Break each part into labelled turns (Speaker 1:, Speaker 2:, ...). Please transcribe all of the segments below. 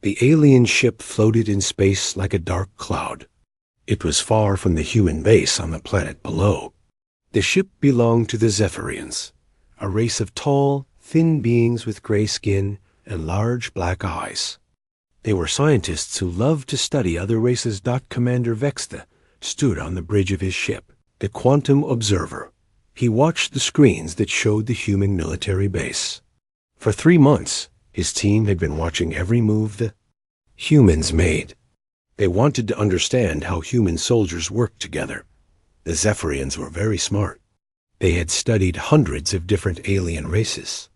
Speaker 1: The alien ship floated in space like a dark cloud. It was far from the human base on the planet below. The ship belonged to the Zephyrians, a race of tall, thin beings with gray skin and large black eyes. They were scientists who loved to study other races. Commander Vexta stood on the bridge of his ship, the Quantum Observer. He watched the screens that showed the human military base. For 3 months, his team had been watching every move the humans made. They wanted to understand how human soldiers worked together. The Zephyrians were very smart. They had studied hundreds of different alien races.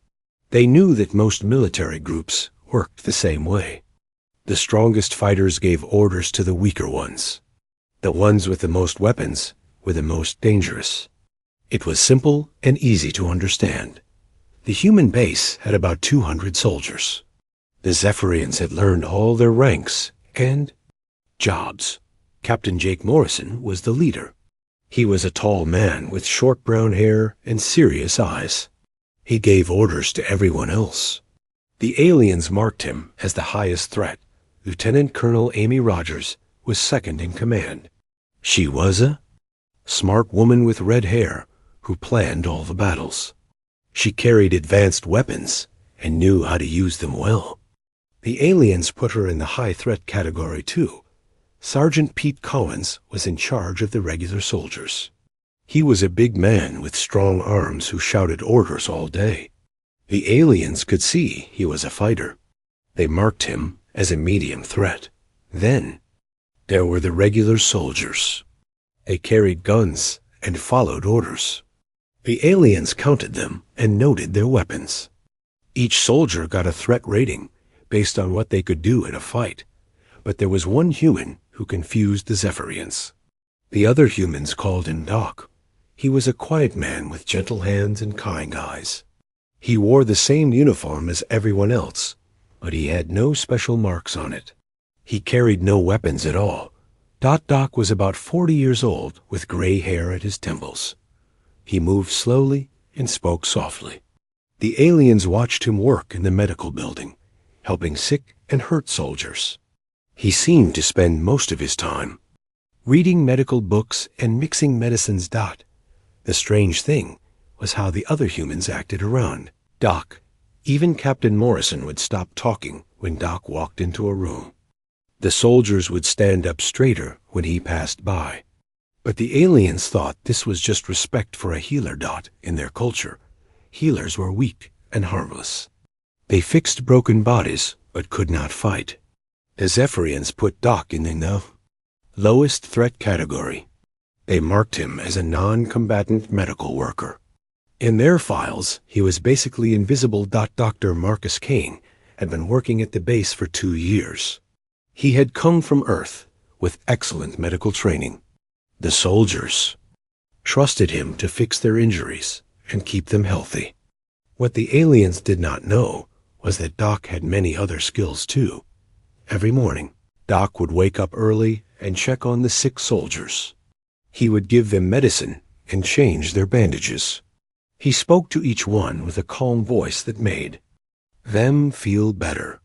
Speaker 1: They knew that most military groups worked the same way. The strongest fighters gave orders to the weaker ones. The ones with the most weapons were the most dangerous. It was simple and easy to understand. The human base had about 200 soldiers. The Zephyrians had learned all their ranks and jobs. Captain Jake Morrison was the leader. He was a tall man with short brown hair and serious eyes. He gave orders to everyone else. The aliens marked him as the highest threat. Lieutenant Colonel Amy Rogers was second in command. She was a smart woman with red hair who planned all the battles. She carried advanced weapons and knew how to use them well. The aliens put her in the high threat category too. Sergeant Pete Collins was in charge of the regular soldiers. He was a big man with strong arms who shouted orders all day. The aliens could see he was a fighter. They marked him as a medium threat. Then there were the regular soldiers. They carried guns and followed orders. The aliens counted them and noted their weapons. Each soldier got a threat rating based on what they could do in a fight, but there was one human who confused the Zephyrians. The other humans called him Doc. He was a quiet man with gentle hands and kind eyes. He wore the same uniform as everyone else, but he had no special marks on it. He carried no weapons at all. Doc was about 40 years old with gray hair at his temples. He moved slowly and spoke softly. The aliens watched him work in the medical building, helping sick and hurt soldiers. He seemed to spend most of his time reading medical books and mixing medicines. The strange thing was how the other humans acted around Doc. Even Captain Morrison would stop talking when Doc walked into a room. The soldiers would stand up straighter when he passed by. But the aliens thought this was just respect for a healer. In their culture, healers were weak and harmless. They fixed broken bodies but could not fight. The Zephyrians put Doc in the lowest threat category. They marked him as a non-combatant medical worker. In their files, he was basically invisible. Dr. Marcus Kane had been working at the base for 2 years. He had come from Earth with excellent medical training. The soldiers trusted him to fix their injuries and keep them healthy. What the aliens did not know was that Doc had many other skills too. Every morning, Doc would wake up early and check on the sick soldiers. He would give them medicine and change their bandages. He spoke to each one with a calm voice that made them feel better.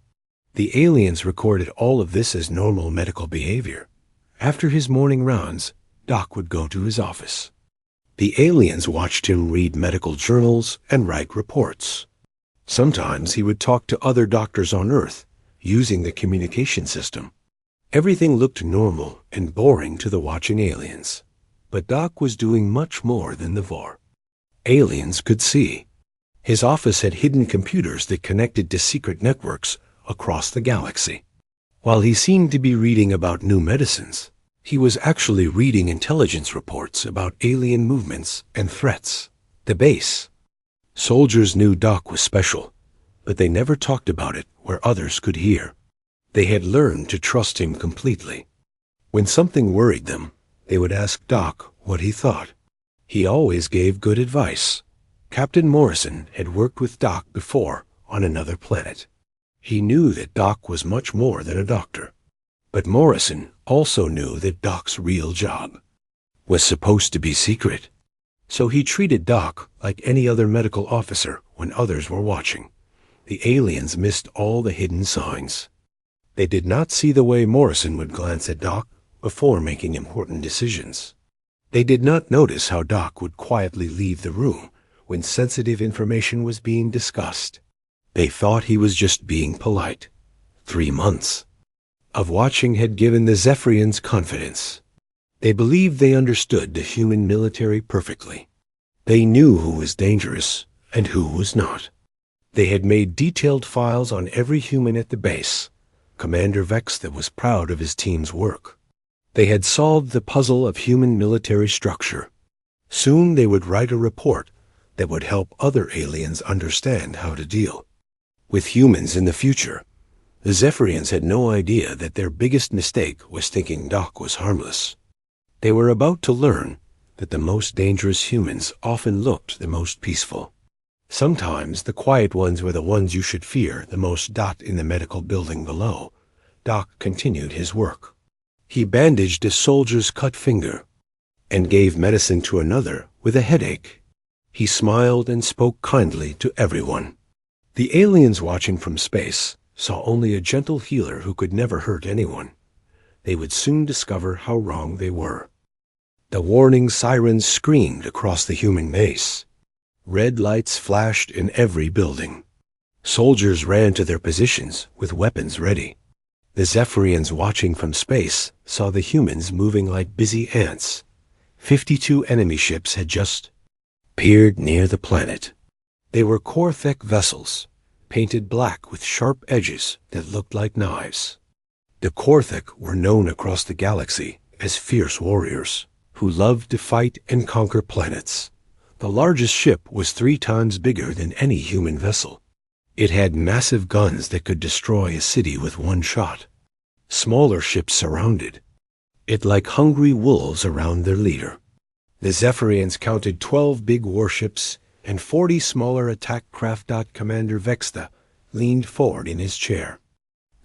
Speaker 1: The aliens recorded all of this as normal medical behavior. After his morning rounds, Doc would go to his office. The aliens watched him read medical journals and write reports. Sometimes he would talk to other doctors on Earth using the communication system. Everything looked normal and boring to the watching aliens. But Doc was doing much more than the VAR. Aliens could see. His office had hidden computers that connected to secret networks across the galaxy. While he seemed to be reading about new medicines, he was actually reading intelligence reports about alien movements and threats. The base. Soldiers knew Doc was special, but they never talked about it where others could hear. They had learned to trust him completely. When something worried them, they would ask Doc what he thought. He always gave good advice. Captain Morrison had worked with Doc before on another planet. He knew that Doc was much more than a doctor. But Morrison also knew that Doc's real job was supposed to be secret. So he treated Doc like any other medical officer when others were watching. The aliens missed all the hidden signs. They did not see the way Morrison would glance at Doc before making important decisions. They did not notice how Doc would quietly leave the room when sensitive information was being discussed. They thought he was just being polite. 3 months of watching had given the Zephyrians confidence. They believed they understood the human military perfectly. They knew who was dangerous and who was not. They had made detailed files on every human at the base. Commander Vexta was proud of his team's work. They had solved the puzzle of human military structure. Soon they would write a report that would help other aliens understand how to deal with humans in the future. The Zephyrians had no idea that their biggest mistake was thinking Doc was harmless. They were about to learn that the most dangerous humans often looked the most peaceful. Sometimes the quiet ones were the ones you should fear the most. In the medical building below, Doc continued his work. He bandaged a soldier's cut finger and gave medicine to another with a headache. He smiled and spoke kindly to everyone. The aliens watching from space saw only a gentle healer who could never hurt anyone. They would soon discover how wrong they were. The warning sirens screamed across the human base. Red lights flashed in every building. Soldiers ran to their positions with weapons ready. The Zephyrians watching from space saw the humans moving like busy ants. 52 enemy ships had just appeared near the planet. They were Korthek vessels, painted black with sharp edges that looked like knives. The Korthek were known across the galaxy as fierce warriors who loved to fight and conquer planets. The largest ship was 3 times bigger than any human vessel. It had massive guns that could destroy a city with one shot. Smaller ships surrounded it like hungry wolves around their leader. The Zephyrians counted 12 big warships and 40 smaller attack craft. Commander Vexta leaned forward in his chair.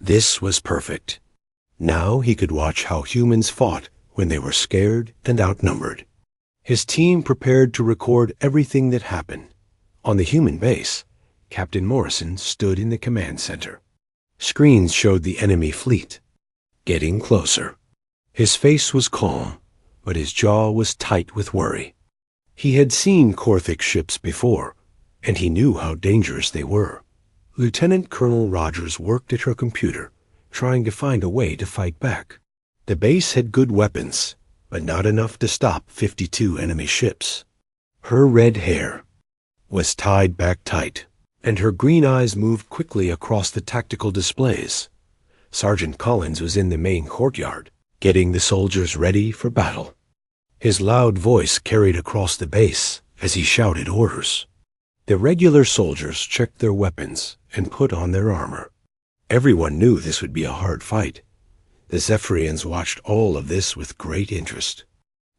Speaker 1: This was perfect. Now he could watch how humans fought when they were scared and outnumbered. His team prepared to record everything that happened. On the human base, Captain Morrison stood in the command center. Screens showed the enemy fleet getting closer. His face was calm, but his jaw was tight with worry. He had seen Korthek ships before, and he knew how dangerous they were. Lieutenant Colonel Rogers worked at her computer, trying to find a way to fight back. The base had good weapons, but not enough to stop 52 enemy ships. Her red hair was tied back tight, and her green eyes moved quickly across the tactical displays. Sergeant Collins was in the main courtyard, getting the soldiers ready for battle. His loud voice carried across the base as he shouted orders. The regular soldiers checked their weapons and put on their armor. Everyone knew this would be a hard fight. The Zephyrians watched all of this with great interest.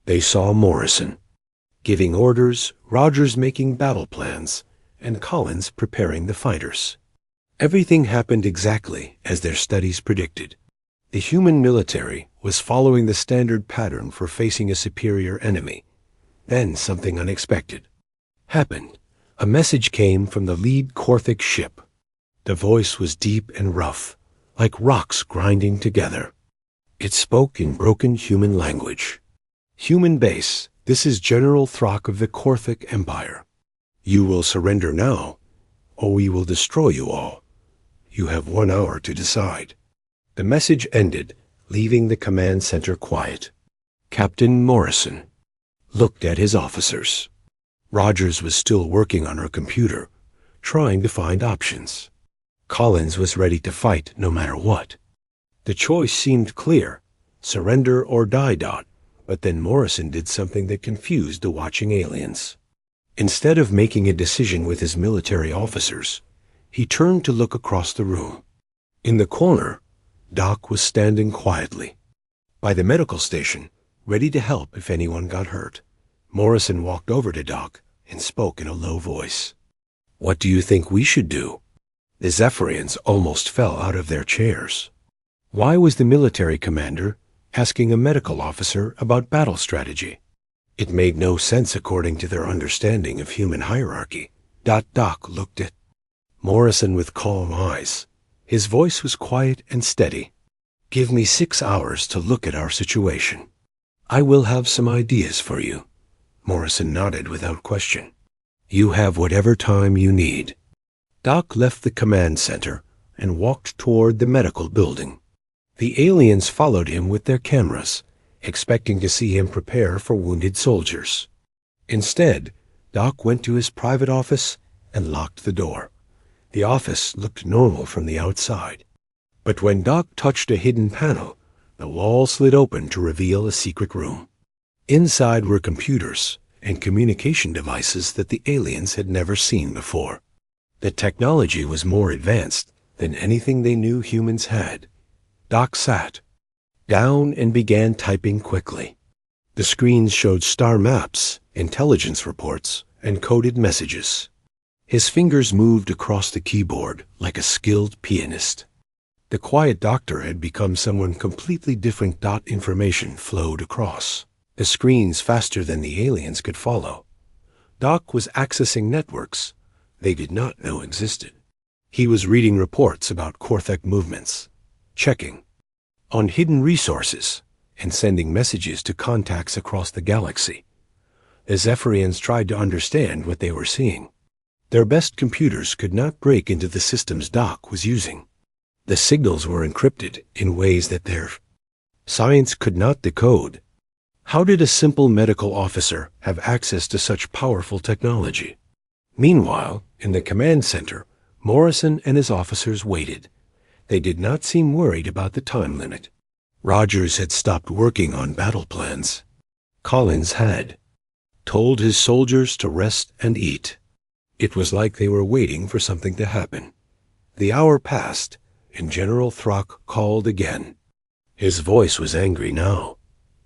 Speaker 1: They saw Morrison giving orders, Rogers making battle plans, and Collins preparing the fighters. Everything happened exactly as their studies predicted. The human military was following the standard pattern for facing a superior enemy. Then something unexpected happened. A message came from the lead Korthek ship. The voice was deep and rough, like rocks grinding together. It spoke in broken human language. Human base, this is General Throck of the Korthek Empire. You will surrender now, or we will destroy you all. You have 1 hour to decide. The message ended, leaving the command center quiet. Captain Morrison looked at his officers. Rogers was still working on her computer, trying to find options. Collins was ready to fight no matter what. The choice seemed clear, surrender or die. But then Morrison did something that confused the watching aliens. Instead of making a decision with his military officers, he turned to look across the room. In the corner, Doc was standing quietly. By the medical station, ready to help if anyone got hurt. Morrison walked over to Doc and spoke in a low voice. What do you think we should do? The Zephyrians almost fell out of their chairs. Why was the military commander asking a medical officer about battle strategy? It made no sense according to their understanding of human hierarchy. Doc looked at Morrison with calm eyes. His voice was quiet and steady. "Give me 6 hours to look at our situation. I will have some ideas for you." Morrison nodded without question. "You have whatever time you need." Doc left the command center and walked toward the medical building. The aliens followed him with their cameras, expecting to see him prepare for wounded soldiers. Instead, Doc went to his private office and locked the door. The office looked normal from the outside. But when Doc touched a hidden panel, the wall slid open to reveal a secret room. Inside were computers and communication devices that the aliens had never seen before. The technology was more advanced than anything they knew humans had. Doc sat down and began typing quickly. The screens showed star maps, intelligence reports, and coded messages. His fingers moved across the keyboard like a skilled pianist. The quiet doctor had become someone completely different. Information flowed across the screens faster than the aliens could follow. Doc was accessing networks they did not know existed. He was reading reports about Korthek movements, checking on hidden resources, and sending messages to contacts across the galaxy. The Zephyrians tried to understand what they were seeing. Their best computers could not break into the systems Doc was using. The signals were encrypted in ways that their science could not decode. How did a simple medical officer have access to such powerful technology? Meanwhile, in the command center, Morrison and his officers waited. They did not seem worried about the time limit. Rogers had stopped working on battle plans. Collins had told his soldiers to rest and eat. It was like they were waiting for something to happen. The hour passed, and General Throck called again. His voice was angry now.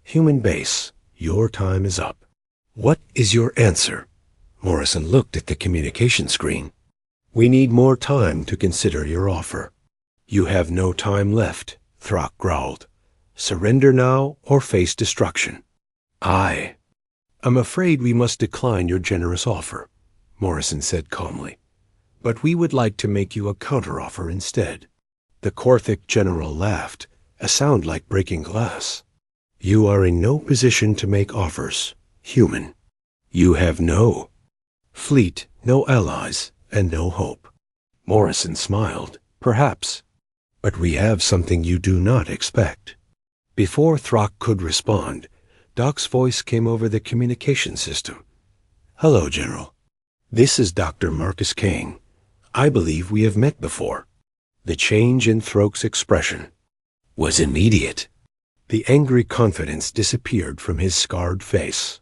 Speaker 1: "Human base, your time is up." "What is your answer?" Morrison looked at the communication screen. "We need more time to consider your offer." "You have no time left," Throck growled. "Surrender now or face destruction." I'm afraid we must decline your generous offer," Morrison said calmly. "But we would like to make you a counteroffer instead." The Korthik general laughed, a sound like breaking glass. "You are in no position to make offers, human. You have no fleet, no allies, and no hope." Morrison smiled. "Perhaps. But we have something you do not expect." Before Throck could respond, Doc's voice came over the communication system. "Hello, General. This is Dr. Marcus Kane. I believe we have met before." The change in Throck's expression was immediate. The angry confidence disappeared from his scarred face.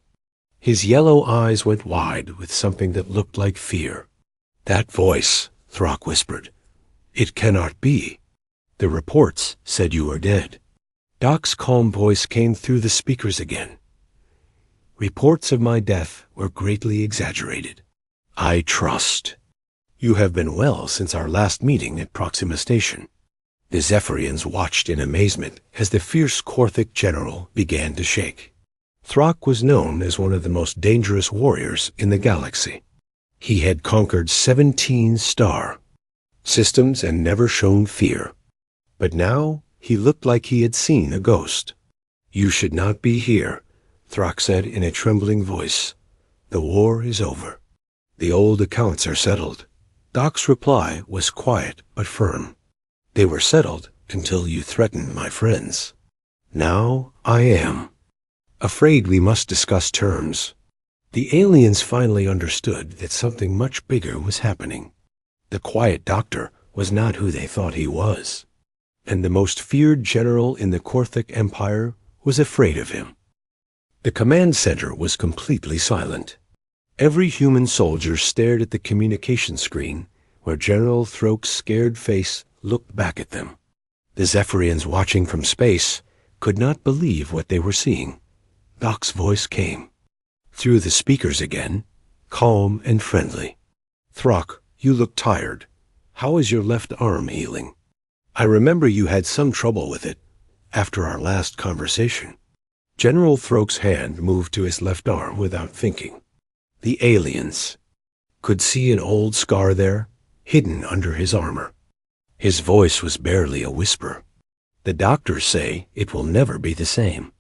Speaker 1: His yellow eyes went wide with something that looked like fear. "That voice," Throck whispered. "It cannot be. The reports said you are dead." Doc's calm voice came through the speakers again. "Reports of my death were greatly exaggerated. I trust. You have been well since our last meeting at Proxima Station." The Zephyrians watched in amazement as the fierce Korthik general began to shake. Throck was known as one of the most dangerous warriors in the galaxy. He had conquered 17 star systems and never shown fear. But now he looked like he had seen a ghost. "You should not be here," Throck said in a trembling voice. "The war is over. The old accounts are settled." Doc's reply was quiet but firm. "They were settled until you threatened my friends. Now I am afraid we must discuss terms." The aliens finally understood that something much bigger was happening. The quiet doctor was not who they thought he was, and the most feared general in the Korthik Empire was afraid of him. The command center was completely silent. Every human soldier stared at the communication screen where General Throke's scared face looked back at them. The Zephyrians watching from space could not believe what they were seeing. Doc's voice came through the speakers again, calm and friendly. "Throck, you look tired. How is your left arm healing? I remember you had some trouble with it after our last conversation." General Throke's hand moved to his left arm without thinking. The aliens could see an old scar there, hidden under his armor. His voice was barely a whisper. "The doctors say it will never be the same."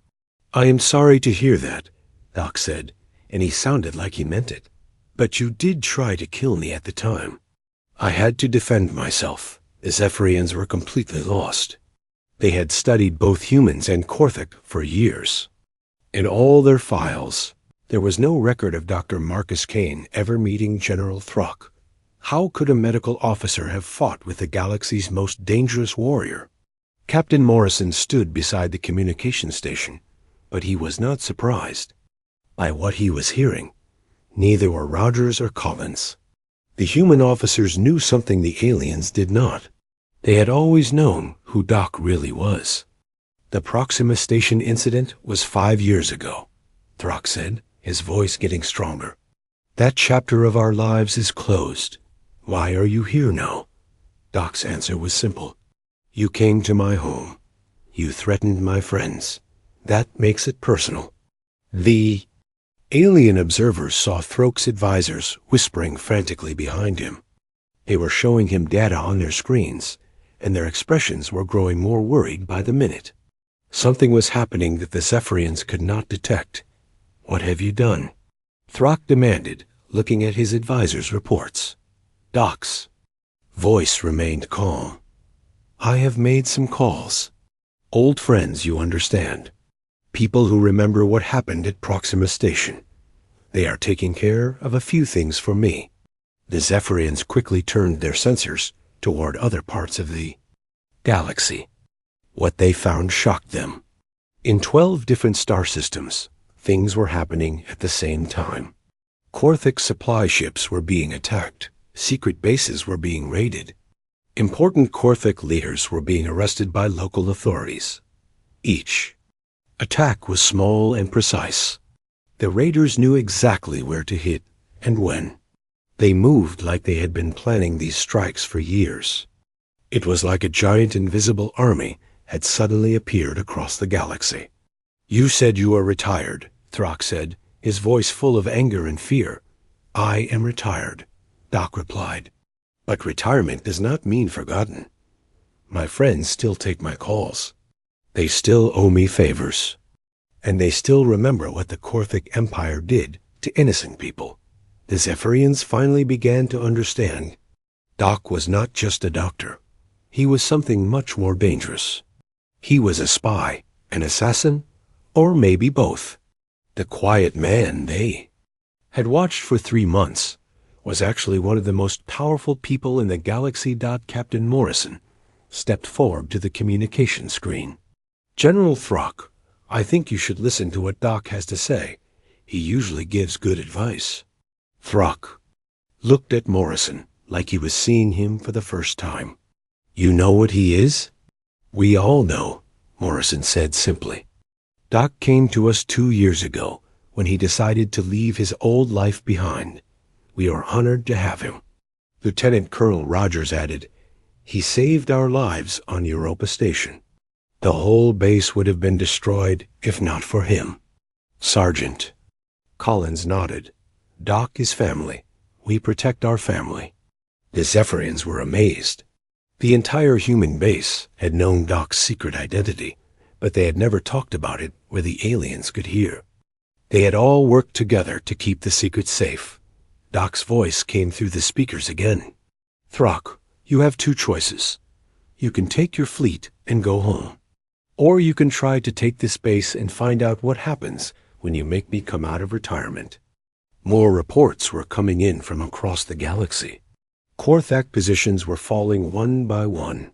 Speaker 1: "I am sorry to hear that," Doc said, and he sounded like he meant it. "But you did try to kill me at the time." "I had to defend myself. The Zephyrians were completely lost. They had studied both humans and Korthik for years. In all their files, there was no record of Dr. Marcus Kane ever meeting General Throck. How could a medical officer have fought with the galaxy's most dangerous warrior?" Captain Morrison stood beside the communication station, but he was not surprised by what he was hearing. Neither were Rogers or Collins. The human officers knew something the aliens did not. They had always known who Doc really was. "The Proxima Station incident was 5 years ago," Throck said, his voice getting stronger. "That chapter of our lives is closed. Why are you here now?" Doc's answer was simple. "You came to my home. You threatened my friends. That makes it personal." The alien observers saw Throck's advisors whispering frantically behind him. They were showing him data on their screens, and their expressions were growing more worried by the minute. Something was happening that the Zephyrians could not detect. "What have you done?" Throck demanded, looking at his advisors' reports. Doc's voice remained calm. "I have made some calls. Old friends, you understand. People who remember what happened at Proxima Station. They are taking care of a few things for me." The Zephyrians quickly turned their sensors toward other parts of the galaxy. What they found shocked them. In 12 different star systems, things were happening at the same time. Korthik supply ships were being attacked. Secret bases were being raided. Important Korthik leaders were being arrested by local authorities. Each attack was small and precise. The raiders knew exactly where to hit and when. They moved like they had been planning these strikes for years. It was like a giant invisible army had suddenly appeared across the galaxy. "You said you were retired," Throck said, his voice full of anger and fear. "I am retired," Doc replied. "But retirement does not mean forgotten. My friends still take my calls. They still owe me favors. And they still remember what the Korthik Empire did to innocent people." The Zephyrians finally began to understand. Doc was not just a doctor. He was something much more dangerous. He was a spy, an assassin, or maybe both. The quiet man they had watched for 3 months was actually one of the most powerful people in the galaxy. Captain Morrison stepped forward to the communication screen. "General Throck, I think you should listen to what Doc has to say. He usually gives good advice." Throck looked at Morrison like he was seeing him for the first time. "You know what he is?" "We all know," Morrison said simply. "Doc came to us 2 years ago when he decided to leave his old life behind. We are honored to have him." Lieutenant Colonel Rogers added, "He saved our lives on Europa Station. The whole base would have been destroyed if not for him." "Sergeant." Collins nodded. "Doc is family. We protect our family." The Zephyrians were amazed. The entire human base had known Doc's secret identity, but they had never talked about it where the aliens could hear. They had all worked together to keep the secret safe. Doc's voice came through the speakers again. "Throck, you have 2 choices. You can take your fleet and go home. Or you can try to take this base and find out what happens when you make me come out of retirement." More reports were coming in from across the galaxy. Korthak positions were falling one by one.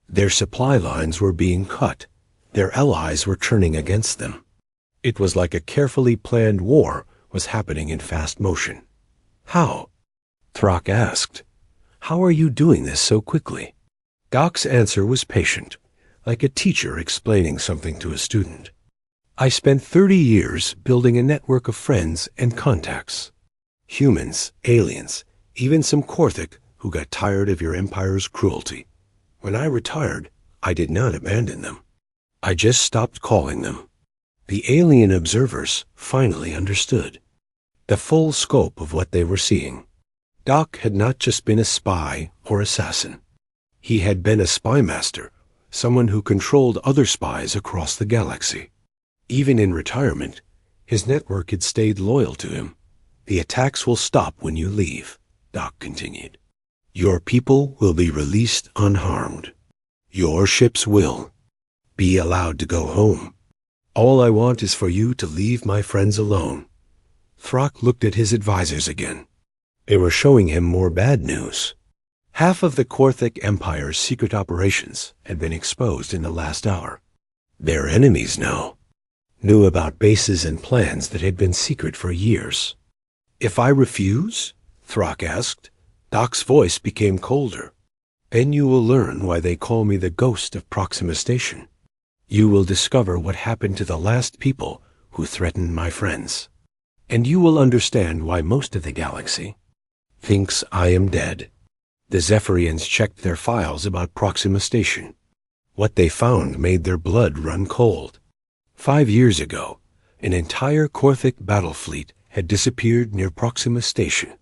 Speaker 1: Their supply lines were being cut. Their allies were turning against them. It was like a carefully planned war was happening in fast motion. "How?" Throck asked. "How are you doing this so quickly?" Doc's answer was patient, like a teacher explaining something to a student. "I spent 30 years building a network of friends and contacts. Humans, aliens, even some Korthik who got tired of your empire's cruelty. When I retired, I did not abandon them. I just stopped calling them." The alien observers finally understood the full scope of what they were seeing. Doc had not just been a spy or assassin. He had been a spy master, someone who controlled other spies across the galaxy. Even in retirement, his network had stayed loyal to him. The attacks will stop when you leave, Doc continued. Your people will be released unharmed. Your ships will be allowed to go home. All I want is for you to leave my friends alone. Throck looked at his advisors again. They were showing him more bad news. Half of the Korthic Empire's secret operations had been exposed in the last hour. Their enemies now knew about bases and plans that had been secret for years. If I refuse? Throck asked. Doc's voice became colder. Then you will learn why they call me the ghost of Proxima Station. You will discover what happened to the last people who threatened my friends. And you will understand why most of the galaxy thinks I am dead. The Zephyrians checked their files about Proxima Station. What they found made their blood run cold. 5 years ago, an entire Korthic battle fleet had disappeared near Proxima Station.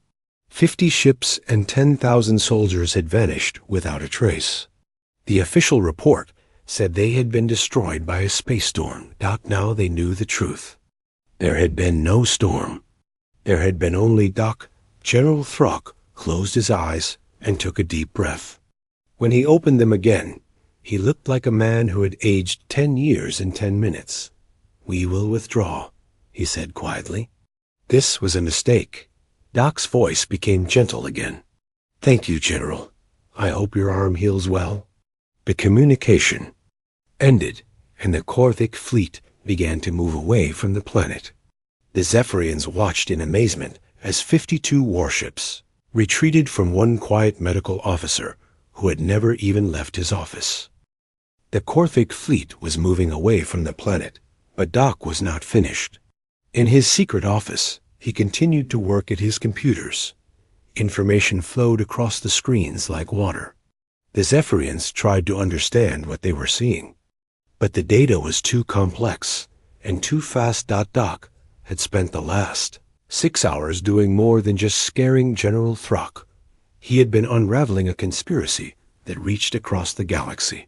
Speaker 1: 50 ships and 10,000 soldiers had vanished without a trace. The official report said they had been destroyed by a space storm. Now they knew the truth. There had been no storm. There had been only Doc. General Throck closed his eyes and took a deep breath. When he opened them again, he looked like a man who had aged 10 years in 10 minutes. We will withdraw, he said quietly. This was a mistake. Doc's voice became gentle again. Thank you, General. I hope your arm heals well. The communication ended, and the Korthic fleet began to move away from the planet. The Zephyrians watched in amazement as 52 warships retreated from one quiet medical officer who had never even left his office. The Korthic fleet was moving away from the planet, but Doc was not finished. In his secret office, he continued to work at his computers. Information flowed across the screens like water. The Zephyrians tried to understand what they were seeing, but the data was too complex and too fast. Doc had spent the last 6 hours doing more than just scaring General Throck. He had been unraveling a conspiracy that reached across the galaxy.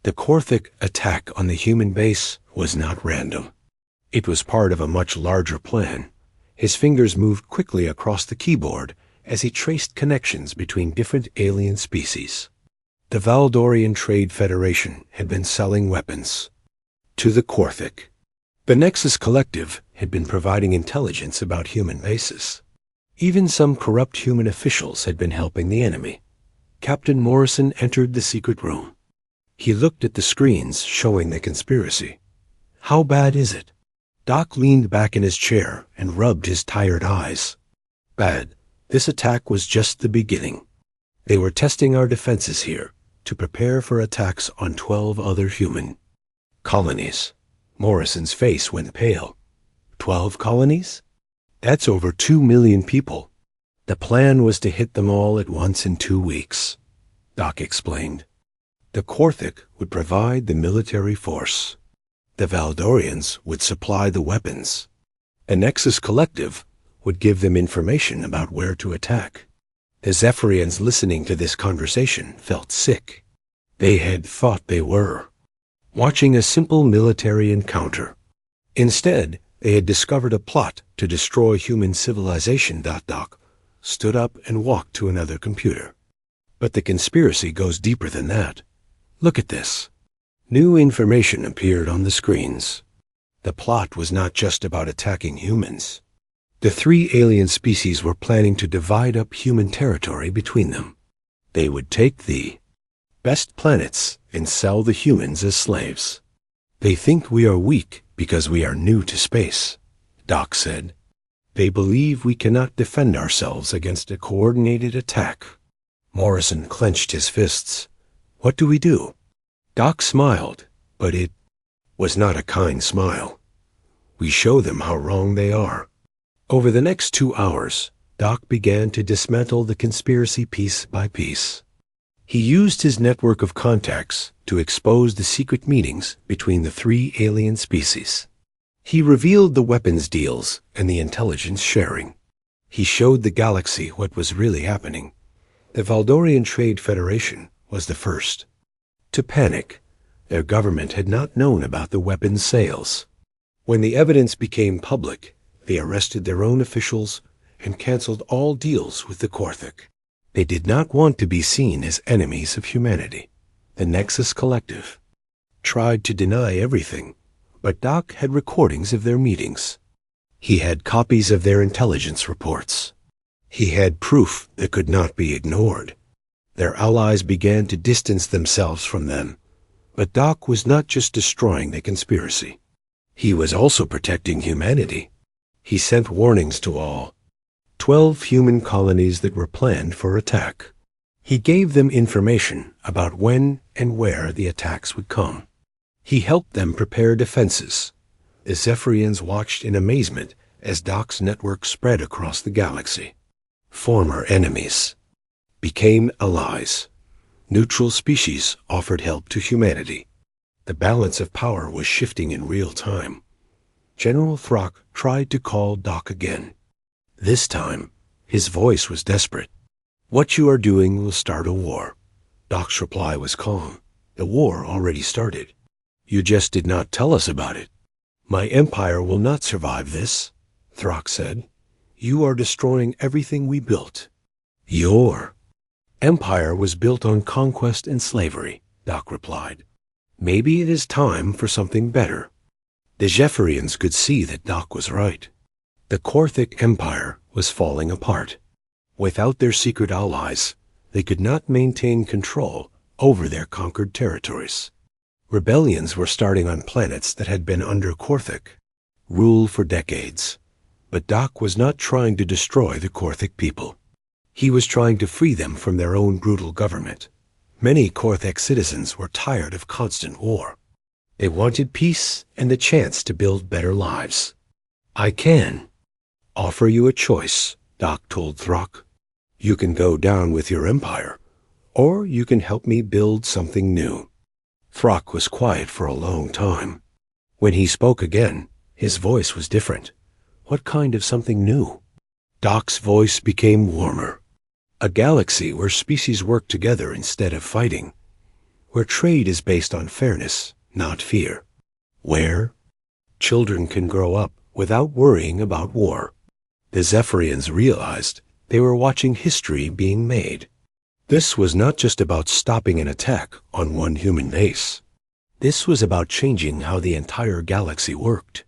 Speaker 1: The Korthic attack on the human base was not random. It was part of a much larger plan. His fingers moved quickly across the keyboard as he traced connections between different alien species. The Valdorian Trade Federation had been selling weapons to the Korthic. The Nexus Collective had been providing intelligence about human bases. Even some corrupt human officials had been helping the enemy. Captain Morrison entered the secret room. He looked at the screens showing the conspiracy. How bad is it? Doc leaned back in his chair and rubbed his tired eyes. Bad. This attack was just the beginning. They were testing our defenses here to prepare for attacks on 12 other human colonies. Morrison's face went pale. 12 colonies? That's over 2 million people. The plan was to hit them all at once in 2 weeks, Doc explained. The Korthic would provide the military force. The Valdorians would supply the weapons. A Nexus Collective would give them information about where to attack. The Zephyrians listening to this conversation felt sick. They had thought they were watching a simple military encounter. Instead, they had discovered a plot to destroy human civilization. Doc stood up and walked to another computer. But the conspiracy goes deeper than that. Look at this. New information appeared on the screens. The plot was not just about attacking humans. The 3 alien species were planning to divide up human territory between them. They would take the best planets and sell the humans as slaves. They think we are weak because we are new to space, Doc said. They believe we cannot defend ourselves against a coordinated attack. Morrison clenched his fists. What do we do? Doc smiled, but it was not a kind smile. We show them how wrong they are. Over the next 2 hours, Doc began to dismantle the conspiracy piece by piece. He used his network of contacts to expose the secret meetings between the 3 alien species. He revealed the weapons deals and the intelligence sharing. He showed the galaxy what was really happening. The Valdorian Trade Federation was the first to panic. Their government had not known about the weapons sales. When the evidence became public, they arrested their own officials and canceled all deals with the Korthik. They did not want to be seen as enemies of humanity. The Nexus Collective tried to deny everything, but Doc had recordings of their meetings. He had copies of their intelligence reports. He had proof that could not be ignored. Their allies began to distance themselves from them, but Doc was not just destroying the conspiracy. He was also protecting humanity. He sent warnings to all 12 human colonies that were planned for attack. He gave them information about when and where the attacks would come. He helped them prepare defenses. The Zephyrians watched in amazement as Doc's network spread across the galaxy. Former enemies became allies. Neutral species offered help to humanity. The balance of power was shifting in real time. General Throck tried to call Doc again. This time, his voice was desperate. "What you are doing will start a war." Doc's reply was calm. "The war already started. You just did not tell us about it." "My empire will not survive this," Throck said. "You are destroying everything we built." "Your empire was built on conquest and slavery," Doc replied. "Maybe it is time for something better." The Zephyrians could see that Doc was right. The Korthik Empire was falling apart. Without their secret allies, they could not maintain control over their conquered territories. Rebellions were starting on planets that had been under Korthik rule for decades. But Doc was not trying to destroy the Korthik people. He was trying to free them from their own brutal government. Many Korthik citizens were tired of constant war. They wanted peace and the chance to build better lives. "I can offer you a choice," Doc told Throck. "You can go down with your empire, or you can help me build something new." Throck was quiet for a long time. When he spoke again, his voice was different. "What kind of something new?" Doc's voice became warmer. "A galaxy where species work together instead of fighting. Where trade is based on fairness, not fear. Where children can grow up without worrying about war." The Zephyrians realized they were watching history being made. This was not just about stopping an attack on one human base. This was about changing how the entire galaxy worked.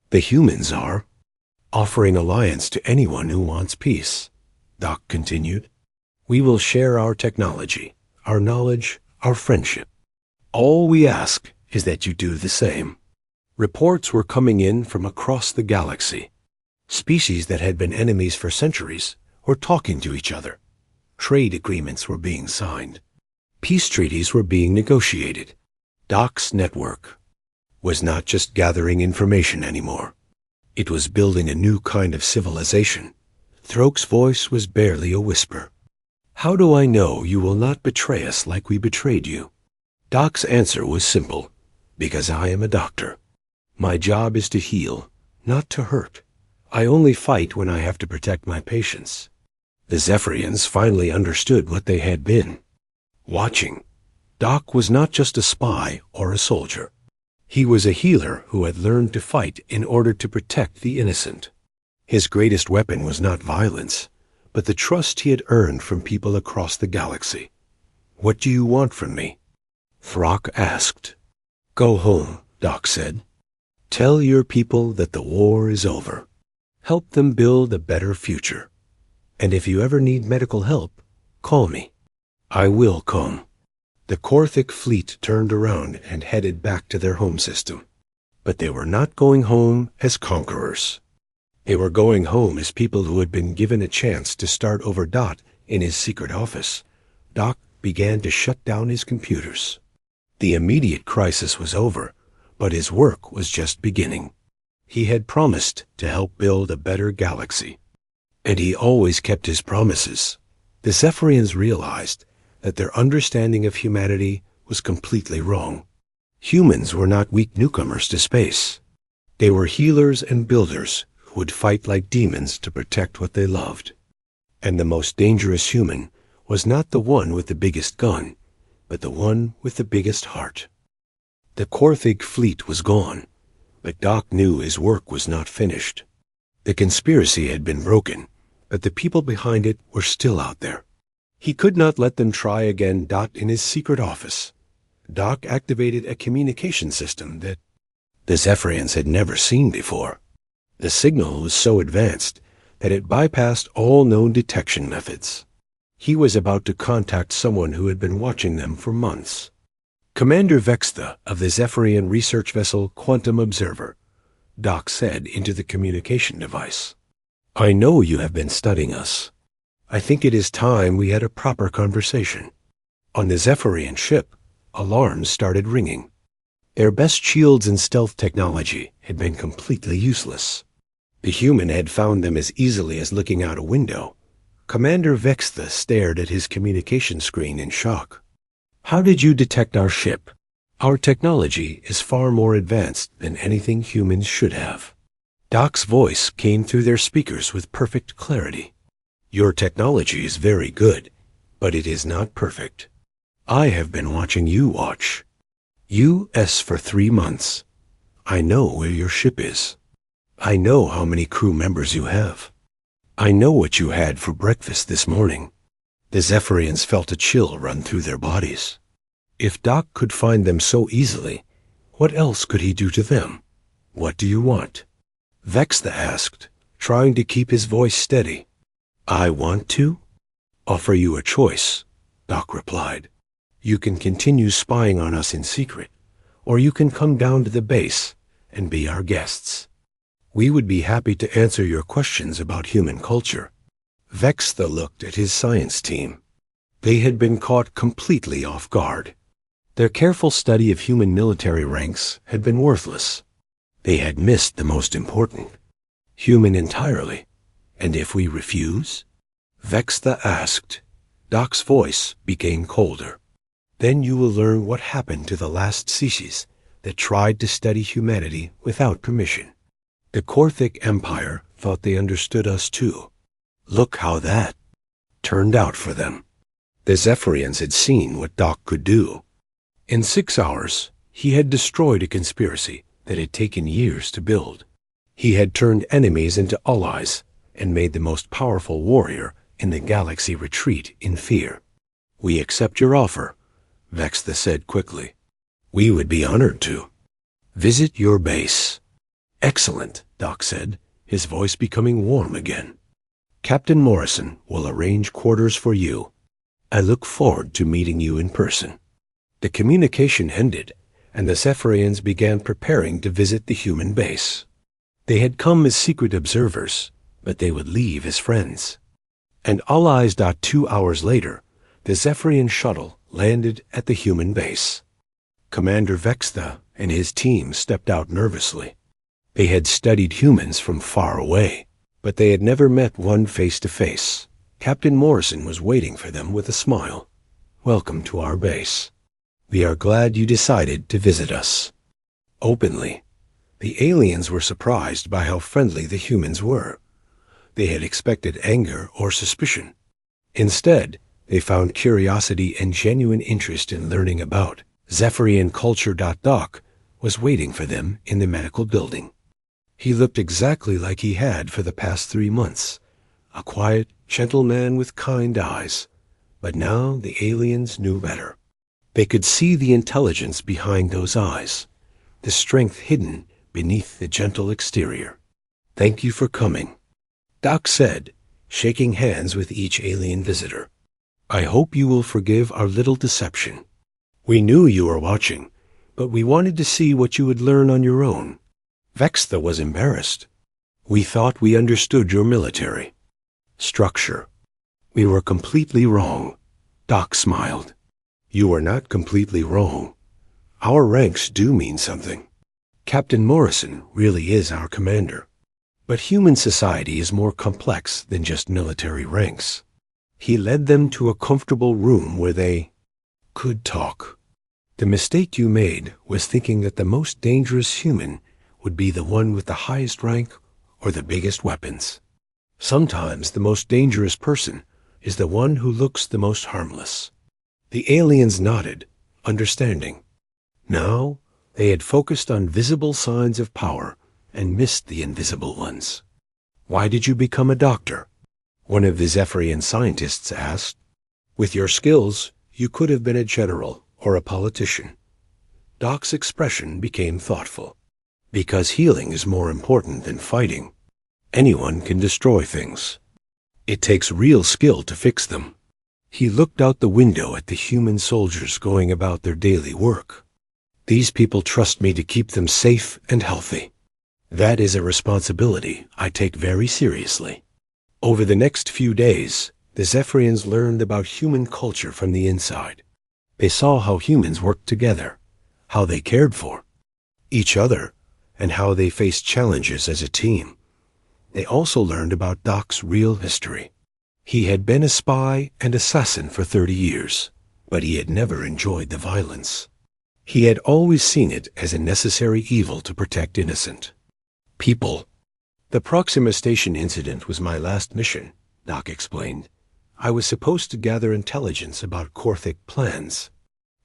Speaker 1: "The humans are offering alliance to anyone who wants peace," Doc continued. "We will share our technology, our knowledge, our friendship. All we ask is that you do the same." Reports were coming in from across the galaxy. Species that had been enemies for centuries were talking to each other. Trade agreements were being signed. Peace treaties were being negotiated. Doc's network was not just gathering information anymore. It was building a new kind of civilization. Throke's voice was barely a whisper. "How do I know you will not betray us like we betrayed you?" Doc's answer was simple. "Because I am a doctor. My job is to heal, not to hurt. I only fight when I have to protect my patients." The Zephyrians finally understood what they had been watching. Doc was not just a spy or a soldier. He was a healer who had learned to fight in order to protect the innocent. His greatest weapon was not violence, but the trust he had earned from people across the galaxy. "What do you want from me?" Throck asked. "Go home," Doc said. "Tell your people that the war is over. Help them build a better future. And if you ever need medical help, call me. I will come." The Korthik fleet turned around and headed back to their home system. But they were not going home as conquerors. They were going home as people who had been given a chance to start over. In his secret office, Doc began to shut down his computers. The immediate crisis was over, but his work was just beginning. He had promised to help build a better galaxy. And he always kept his promises. The Zephyrians realized that their understanding of humanity was completely wrong. Humans were not weak newcomers to space. They were healers and builders who would fight like demons to protect what they loved. And the most dangerous human was not the one with the biggest gun. but the one with the biggest heart. The Korthig fleet was gone, but Doc knew his work was not finished. The conspiracy had been broken, but the people behind it were still out there. He could not let them try again. In his secret office, Doc activated a communication system that the Zephyrians had never seen before. The signal was so advanced that it bypassed all known detection methods. He was about to contact someone who had been watching them for months. Commander Vextha of the Zephyrian research vessel Quantum Observer, Doc said into the communication device. "I know you have been studying us. I think it is time we had a proper conversation." On the Zephyrian ship, alarms started ringing. Their best shields and stealth technology had been completely useless. The human had found them as easily as looking out a window. Commander Vextha stared at his communication screen in shock. "How did you detect our ship? Our technology is far more advanced than anything humans should have." Doc's voice came through their speakers with perfect clarity. "Your technology is very good, but it is not perfect. I have been watching you watch. U.S. for 3 months. I know where your ship is. I know how many crew members you have. I know what you had for breakfast this morning." The Zephyrians felt a chill run through their bodies. If Doc could find them so easily, what else could he do to them? "What do you want?" Vextha asked, trying to keep his voice steady. "I want to offer you a choice," Doc replied. "You can continue spying on us in secret, or you can come down to the base and be our guests. We would be happy to answer your questions about human culture." Vextha looked at his science team. They had been caught completely off guard. Their careful study of human military ranks had been worthless. They had missed the most important. Human entirely. "And if we refuse?" Vextha asked. Doc's voice became colder. "Then you will learn what happened to the last species that tried to study humanity without permission. The Korthik Empire thought they understood us too. Look how that turned out for them." The Zephyrians had seen what Doc could do. In 6 hours, he had destroyed a conspiracy that had taken years to build. He had turned enemies into allies and made the most powerful warrior in the galaxy retreat in fear. "We accept your offer," Vextha said quickly. "We would be honored to. Visit your base." "Excellent," Doc said, his voice becoming warm again. "Captain Morrison will arrange quarters for you. I look forward to meeting you in person." The communication ended, and the Zephyrians began preparing to visit the human base. They had come as secret observers, but they would leave as friends. And allies. 2 hours later, the Zephyrian shuttle landed at the human base. Commander Vextha and his team stepped out nervously. They had studied humans from far away, but they had never met one face to face. Captain Morrison was waiting for them with a smile. "Welcome to our base. We are glad you decided to visit us." Openly, the aliens were surprised by how friendly the humans were. They had expected anger or suspicion. Instead, they found curiosity and genuine interest in learning about Zephyrian culture. Doc was waiting for them in the medical building. He looked exactly like he had for the past 3 months, a quiet, gentle man with kind eyes. But now the aliens knew better. They could see the intelligence behind those eyes, the strength hidden beneath the gentle exterior. "Thank you for coming," Doc said, shaking hands with each alien visitor. "I hope you will forgive our little deception. We knew you were watching, but we wanted to see what you would learn on your own." Vextha was embarrassed. "We thought we understood your military structure. We were completely wrong." Doc smiled. "You were not completely wrong. Our ranks do mean something. Captain Morrison really is our commander. But human society is more complex than just military ranks." He led them to a comfortable room where they could talk. "The mistake you made was thinking that the most dangerous human would be the one with the highest rank or the biggest weapons. Sometimes the most dangerous person is the one who looks the most harmless. The aliens nodded, understanding. Now they had focused on visible signs of power and missed the invisible ones. "Why did you become a doctor?" one of the Zephyrian scientists asked. "With your skills, you could have been a general or a politician." Doc's expression became thoughtful. "Because healing is more important than fighting. Anyone can destroy things. It takes real skill to fix them." He looked out the window at the human soldiers going about their daily work. "These people trust me to keep them safe and healthy. That is a responsibility I take very seriously." Over the next few days, the Zephyrians learned about human culture from the inside. They saw how humans worked together, how they cared for each other, and how they faced challenges as a team. They also learned about Doc's real history. He had been a spy and assassin for 30 years, but he had never enjoyed the violence. He had always seen it as a necessary evil to protect innocent people. "The Proxima Station incident was my last mission," Doc explained. "I was supposed to gather intelligence about Korthic plans.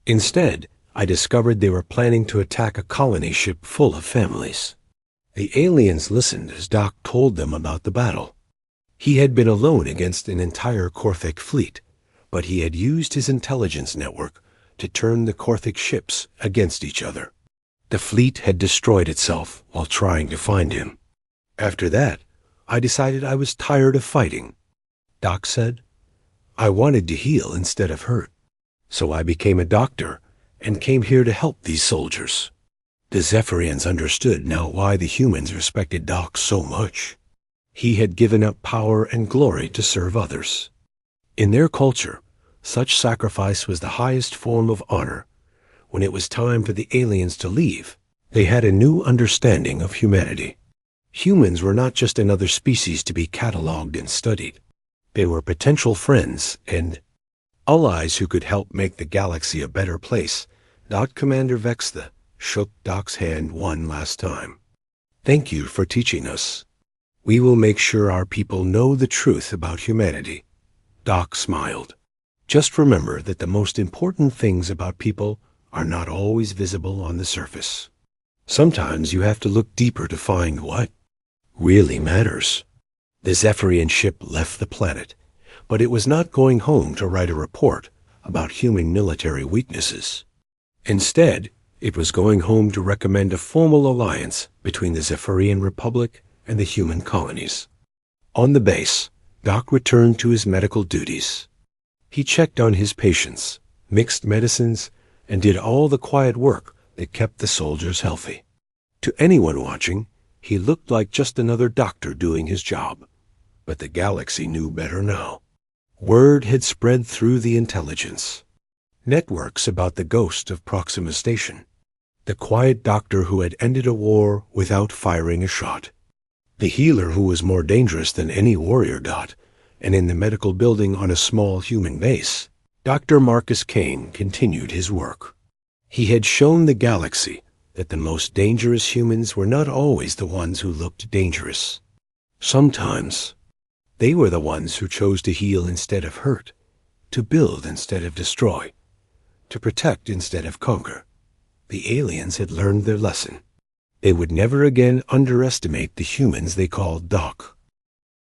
Speaker 1: Instead, I discovered they were planning to attack a colony ship full of families." The aliens listened as Doc told them about the battle. He had been alone against an entire Korthic fleet, but he had used his intelligence network to turn the Korthic ships against each other. The fleet had destroyed itself while trying to find him. "After that, I decided I was tired of fighting," Doc said. "I wanted to heal instead of hurt. So I became a doctor and came here to help these soldiers." The Zephyrians understood now why the humans respected Doc so much. He had given up power and glory to serve others. In their culture, such sacrifice was the highest form of honor. When it was time for the aliens to leave, they had a new understanding of humanity. Humans were not just another species to be catalogued and studied. They were potential friends and allies who could help make the galaxy a better place. Commander Vextha shook Doc's hand one last time. "Thank you for teaching us. We will make sure our people know the truth about humanity." Doc smiled. "Just remember that the most important things about people are not always visible on the surface. Sometimes you have to look deeper to find what really matters." The Zephyrian ship left the planet, but it was not going home to write a report about human military weaknesses. Instead, it was going home to recommend a formal alliance between the Zephyrian Republic and the human colonies. On the base, Doc returned to his medical duties. He checked on his patients, mixed medicines, and did all the quiet work that kept the soldiers healthy. To anyone watching, he looked like just another doctor doing his job. But the galaxy knew better now. Word had spread through the intelligence networks about the ghost of Proxima Station, the quiet doctor who had ended a war without firing a shot, the healer who was more dangerous than any warrior dot, and in the medical building on a small human base, Dr. Marcus Kane continued his work. He had shown the galaxy that the most dangerous humans were not always the ones who looked dangerous. Sometimes they were the ones who chose to heal instead of hurt, to build instead of destroy, to protect instead of conquer. The aliens had learned their lesson. They would never again underestimate the humans they called Doc.